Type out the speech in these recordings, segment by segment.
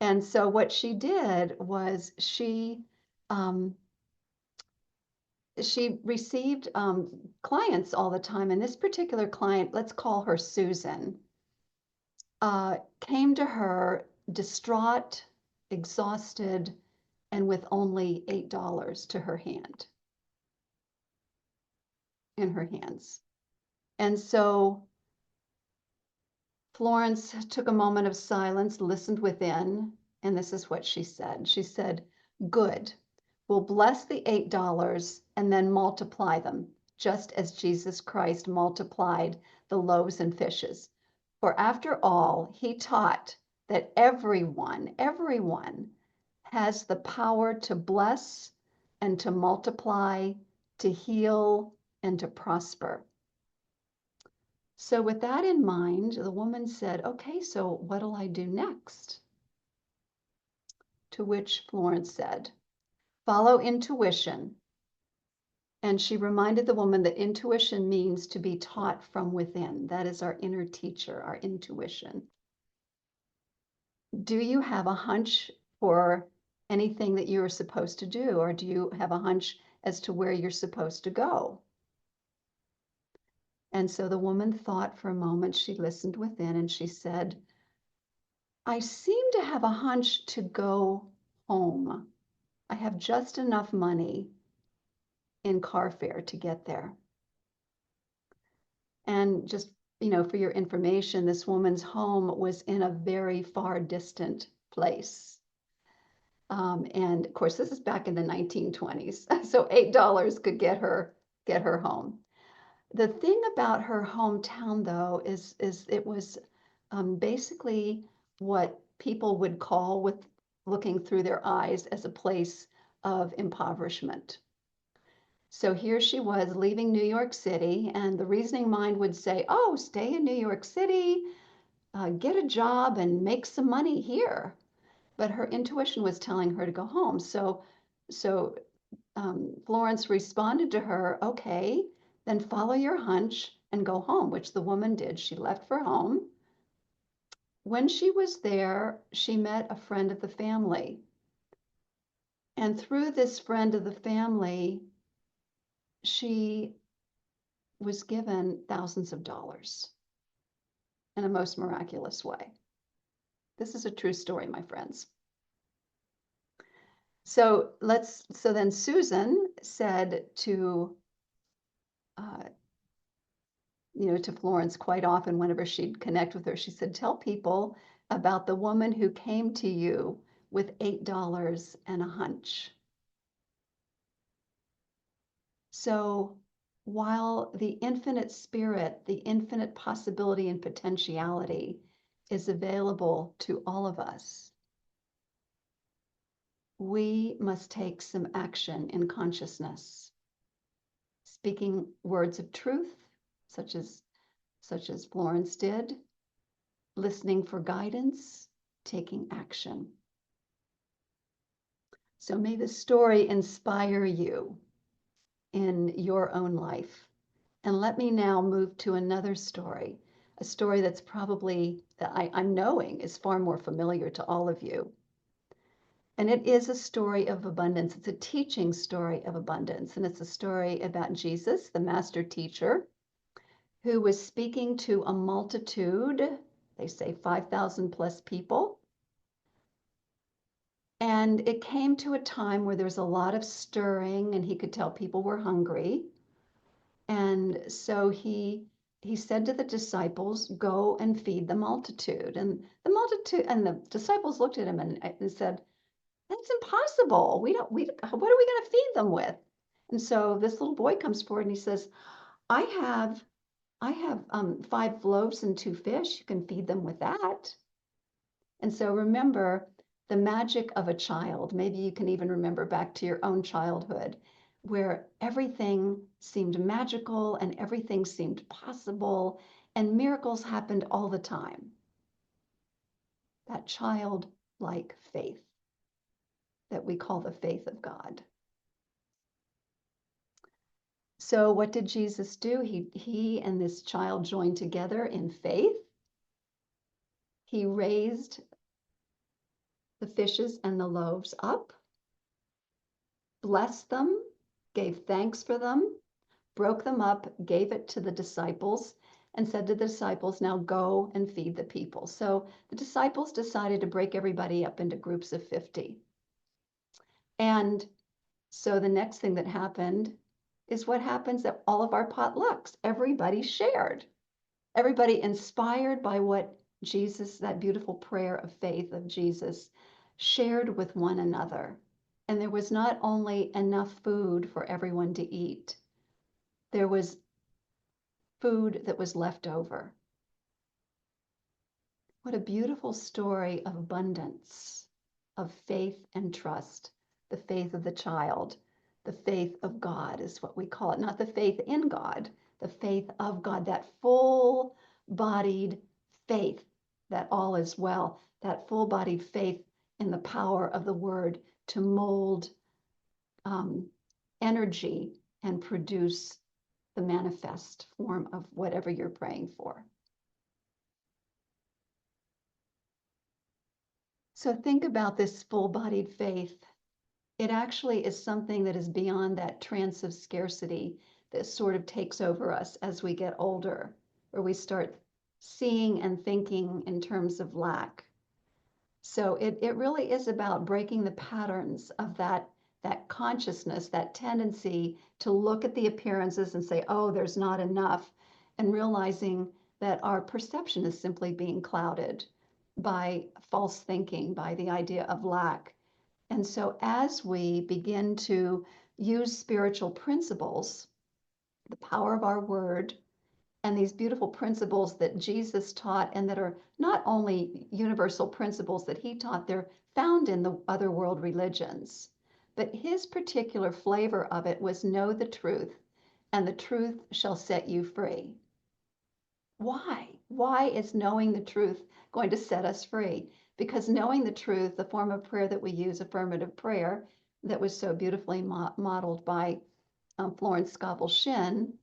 And so what she did was um, she received clients all the time. And this particular client, let's call her Susan, came to her distraught, exhausted, and with only $8 to her hand, in her hands. And so Florence took a moment of silence, listened within, and this is what she said. She said, "Good. We'll bless the $8 and then multiply them, just as Jesus Christ multiplied the loaves and fishes. For after all, he taught that everyone has the power to bless and to multiply, to heal, and to prosper." So with that in mind, the woman said, "Okay, so what'll I do next?" To which Florence said, "Follow intuition." And she reminded the woman that intuition means to be taught from within. That is our inner teacher, our intuition. Do you have a hunch for anything that you're supposed to do, or do you have a hunch as to where you're supposed to go? And so the woman thought for a moment. She listened within and she said, "I seem to have a hunch to go home. I have just enough money in car fare to get there." And just, for your information, this woman's home was in a very far distant place. And of course, this is back in the 1920s. So $8 could get her home. The thing about her hometown, though, is it was basically what people would call, with looking through their eyes, as a place of impoverishment. So here she was leaving New York City, and the reasoning mind would say, "Oh, stay in New York City, get a job, and make some money here." But her intuition was telling her to go home. So Florence responded to her, "Okay, then follow your hunch and go home," which the woman did. She left for home. When she was there, she met a friend of the family. And through this friend of the family, she was given thousands of dollars in a most miraculous way. This is a true story, my friends. So then Susan said uh, to Florence quite often, whenever she'd connect with her, she said, "Tell people about the woman who came to you with $8 and a hunch." So while the infinite spirit, the infinite possibility and potentiality is available to all of us, we must take some action in consciousness, speaking words of truth, such as Florence did, listening for guidance, taking action. So may the story inspire you in your own life. And let me now move to another story, a story that's probably, I'm knowing, is far more familiar to all of you. And it is a story of abundance. It's a teaching story of abundance. And it's a story about Jesus, the master teacher, who was speaking to a multitude, they say 5,000 plus people. And it came to a time where there was a lot of stirring, and he could tell people were hungry. And so he said to the disciples, "Go and feed the multitude." And the disciples looked at him and said, "That's impossible. What are we going to feed them with?" And so this little boy comes forward and he says, "I have 5 loaves and 2 fish. You can feed them with that." And so remember the magic of a child. Maybe you can even remember back to your own childhood, where everything seemed magical and everything seemed possible and miracles happened all the time. That childlike faith that we call the faith of God. So what did Jesus do? He and this child joined together in faith. He raised the fishes and the loaves up, blessed them, gave thanks for them, broke them up, gave it to the disciples, and said to the disciples, now go and feed the people. So the disciples decided to break everybody up into groups of 50. And so the next thing that happened is what happens at all of our potlucks. Everybody shared. Everybody inspired by what Jesus, that beautiful prayer of faith of Jesus, shared with one another. And there was not only enough food for everyone to eat, there was food that was left over. What a beautiful story of abundance, of faith and trust, the faith of the child, the faith of God is what we call it, not the faith in God, the faith of God, that full-bodied faith that all is well, that full-bodied faith in the power of the word to mold energy and produce the manifest form of whatever you're praying for. So think about this full-bodied faith. It actually is something that is beyond that trance of scarcity that sort of takes over us as we get older, where we start seeing and thinking in terms of lack. So it really is about breaking the patterns of that consciousness, that tendency to look at the appearances and say, oh, there's not enough, and realizing that our perception is simply being clouded by false thinking, by the idea of lack. And so as we begin to use spiritual principles, the power of our word, and these beautiful principles that Jesus taught, and that are not only universal principles that he taught, they're found in the other world religions. But his particular flavor of it was know the truth, and the truth shall set you free. Why? Why is knowing the truth going to set us free? Because knowing the truth, the form of prayer that we use, affirmative prayer, that was so beautifully modeled by Florence Scovel Shinn,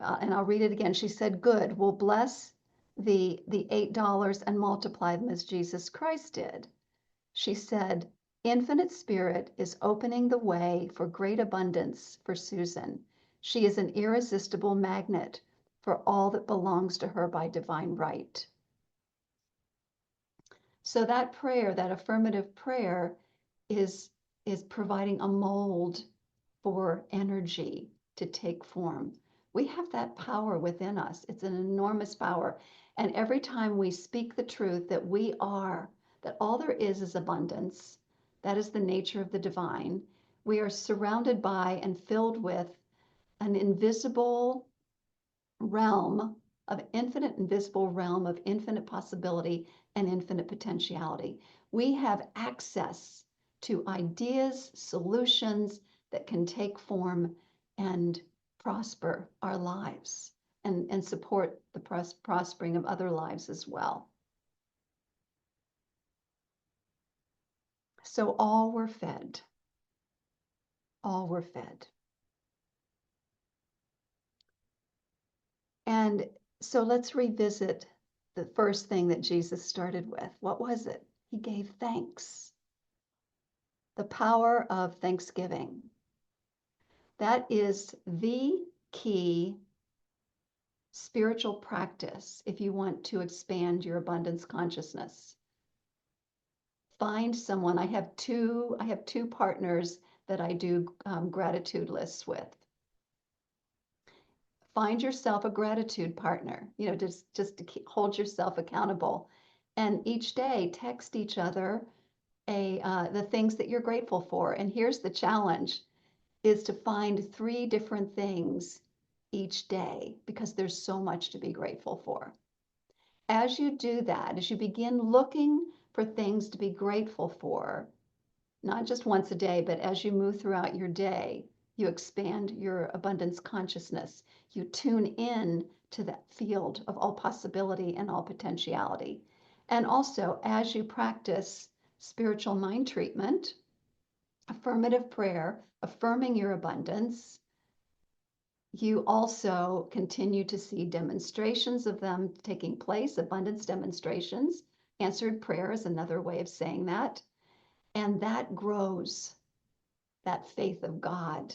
and I'll read it again. She said, good, we'll bless the $8 and multiply them as Jesus Christ did. She said, infinite spirit is opening the way for great abundance for Susan. She is an irresistible magnet for all that belongs to her by divine right. So that prayer, that affirmative prayer, is providing a mold for energy to take form. We have that power within us. It's an enormous power. And every time we speak the truth that we are, that all there is abundance, that is the nature of the divine, we are surrounded by and filled with an invisible realm of invisible realm of infinite possibility and infinite potentiality. We have access to ideas, solutions that can take form and prosper our lives and support the prospering of other lives as well. So all were fed. All were fed. And so let's revisit the first thing that Jesus started with. What was it? He gave thanks. The power of thanksgiving. That is the key spiritual practice if you want to expand your abundance consciousness. Find someone. I have two partners that I do gratitude lists with. Find yourself a gratitude partner, just to hold yourself accountable. And each day text each other the things that you're grateful for. And here's the challenge, is to find 3 different things each day, because there's so much to be grateful for. As you do that, as you begin looking for things to be grateful for, not just once a day, but as you move throughout your day, you expand your abundance consciousness. You tune in to that field of all possibility and all potentiality. And also, as you practice spiritual mind treatment, affirmative prayer, affirming your abundance, you also continue to see demonstrations of them taking place, abundance demonstrations. Answered prayer is another way of saying that. And that grows that faith of God,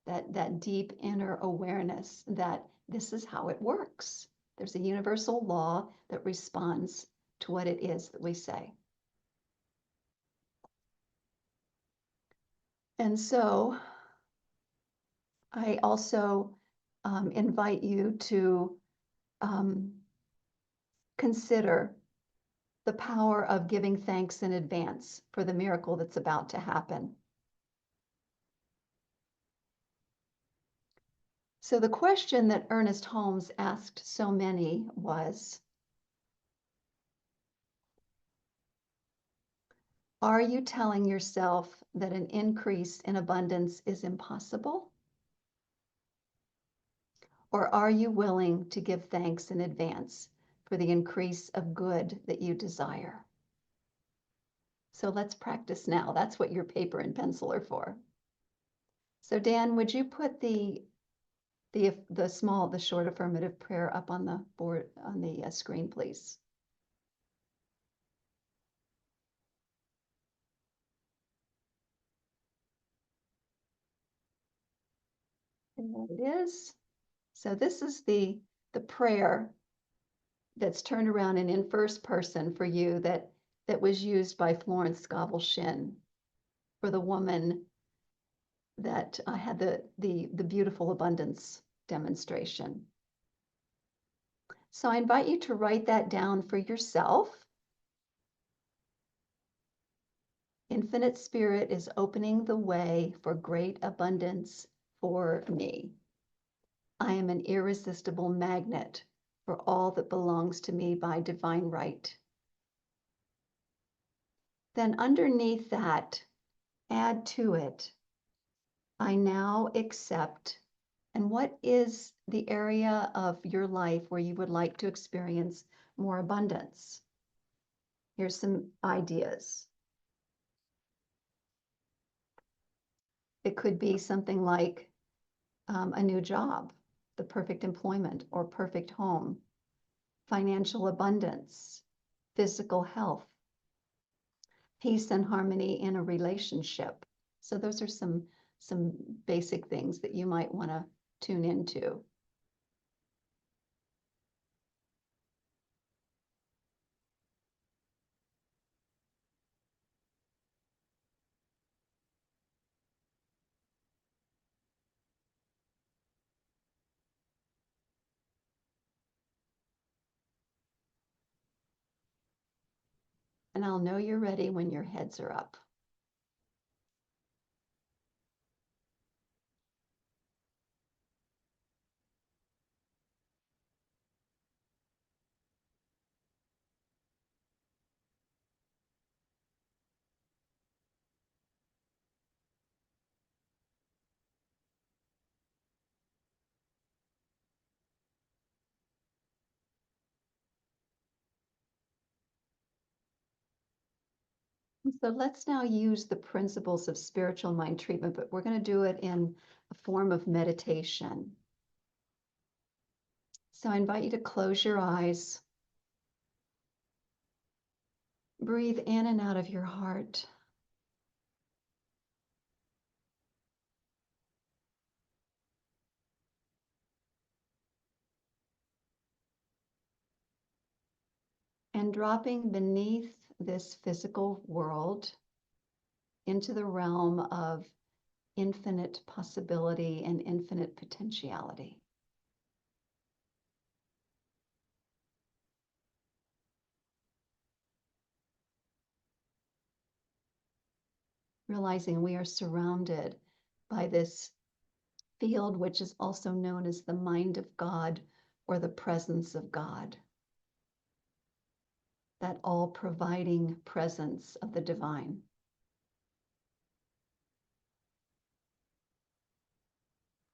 that deep inner awareness that this is how it works. There's a universal law that responds to what it is that we say. And so I also invite you to consider the power of giving thanks in advance for the miracle that's about to happen. So the question that Ernest Holmes asked so many was, are you telling yourself that an increase in abundance is impossible? Or are you willing to give thanks in advance for the increase of good that you desire? So let's practice now. That's what your paper and pencil are for. So Dan, would you put the short affirmative prayer up on the board, on the screen, please? And there it is. So this is the prayer that's turned around and in first person for you that was used by Florence Scovel Shinn for the woman that had the beautiful abundance demonstration. So I invite you to write that down for yourself. Infinite Spirit is opening the way for great abundance for me. I am an irresistible magnet for all that belongs to me by divine right. Then underneath that, add to it, I now accept. And what is the area of your life where you would like to experience more abundance? Here's some ideas. It could be something like a new job, the perfect employment or perfect home, financial abundance, physical health, peace and harmony in a relationship. So those are some basic things that you might want to tune into. And I'll know you're ready when your heads are up. So let's now use the principles of spiritual mind treatment, but we're going to do it in a form of meditation. So I invite you to close your eyes. Breathe in and out of your heart. And dropping beneath this physical world into the realm of infinite possibility and infinite potentiality. Realizing we are surrounded by this field, which is also known as the mind of God or the presence of God. That all-providing presence of the divine.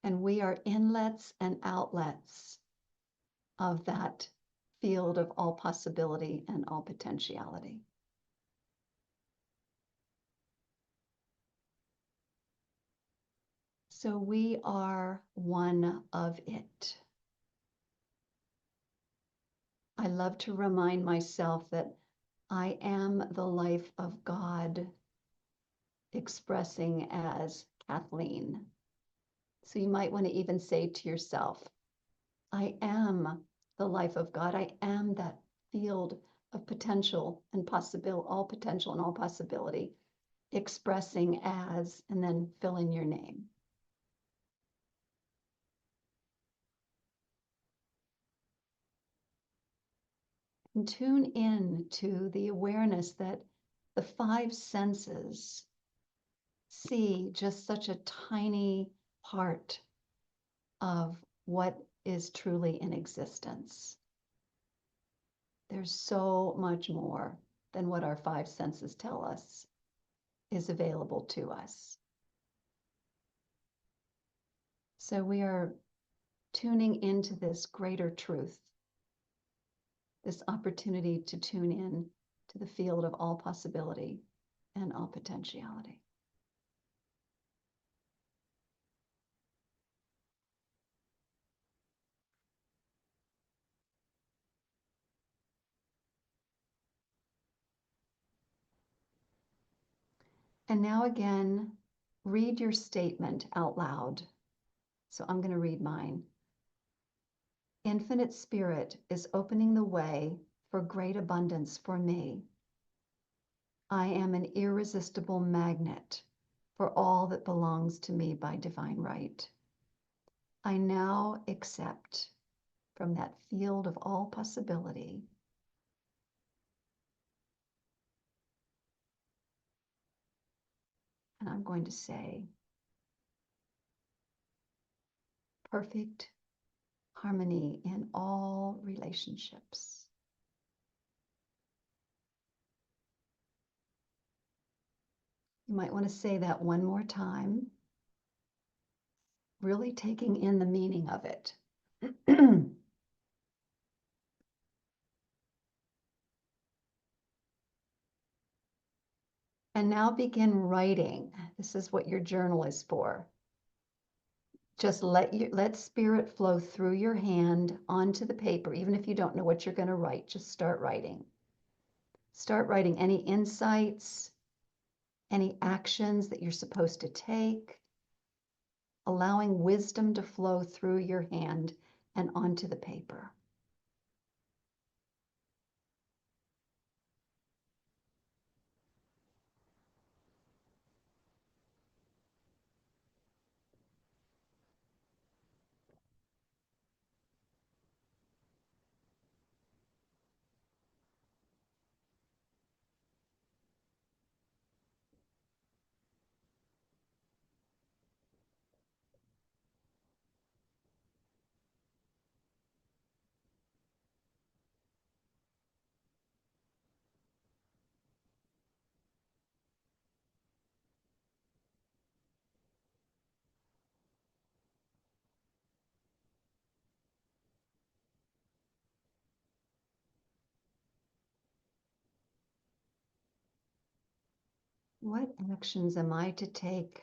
And we are inlets and outlets of that field of all possibility and all potentiality. So we are one of it. I love to remind myself that I am the life of God, expressing as Kathleen. So you might want to even say to yourself, I am the life of God. I am that field of potential and possibility, all potential and all possibility, expressing as, and then fill in your name. And tune in to the awareness that the five senses see just such a tiny part of what is truly in existence. There's so much more than what our five senses tell us is available to us. So we are tuning into this greater truth, this opportunity to tune in to the field of all possibility and all potentiality. And now again, read your statement out loud. So I'm going to read mine. Infinite Spirit is opening the way for great abundance for me. I am an irresistible magnet for all that belongs to me by divine right. I now accept from that field of all possibility and I'm going to say perfect harmony in all relationships. You might want to say that one more time, really taking in the meaning of it. And now begin writing. This is what your journal is for. Just let spirit flow through your hand onto the paper, even if you don't know what you're going to write. Just start writing. Start writing any insights, any actions that you're supposed to take, allowing wisdom to flow through your hand and onto the paper. What actions am I to take?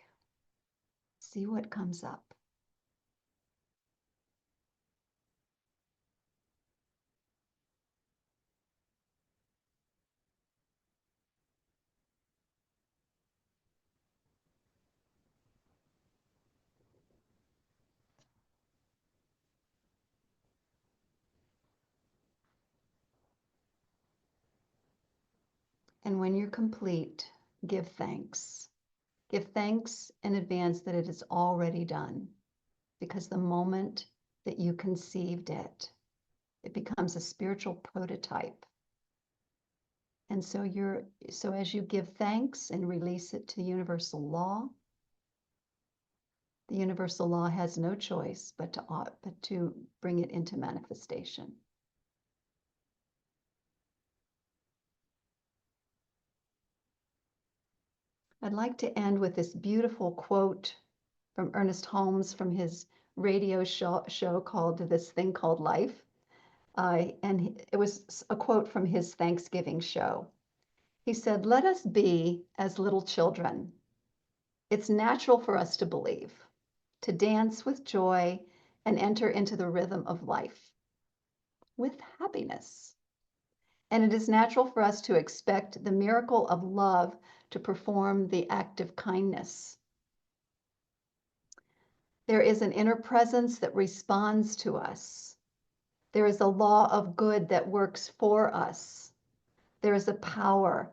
See what comes up. And when you're complete, give thanks. Give thanks in advance that it is already done, because the moment that you conceived it, it becomes a spiritual prototype. And so as you give thanks and release it to universal law, the universal law has no choice but to bring it into manifestation. I'd like to end with this beautiful quote from Ernest Holmes from his radio show called This Thing Called Life. And it was a quote from his Thanksgiving show. He said, "Let us be as little children. It's natural for us to believe, to dance with joy and enter into the rhythm of life with happiness. And it is natural for us to expect the miracle of love to perform the act of kindness. There is an inner presence that responds to us. There is a law of good that works for us. There is a power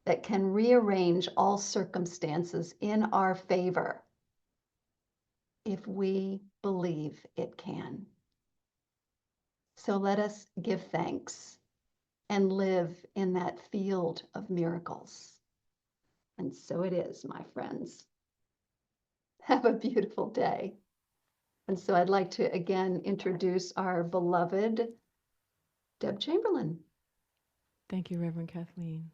that can rearrange all circumstances in our favor if we believe it can. So let us give thanks and live in that field of miracles. And so it is, my friends. Have a beautiful day. And so I'd like to again introduce our beloved Deb Chamberlain. Thank you, Reverend Kathleen.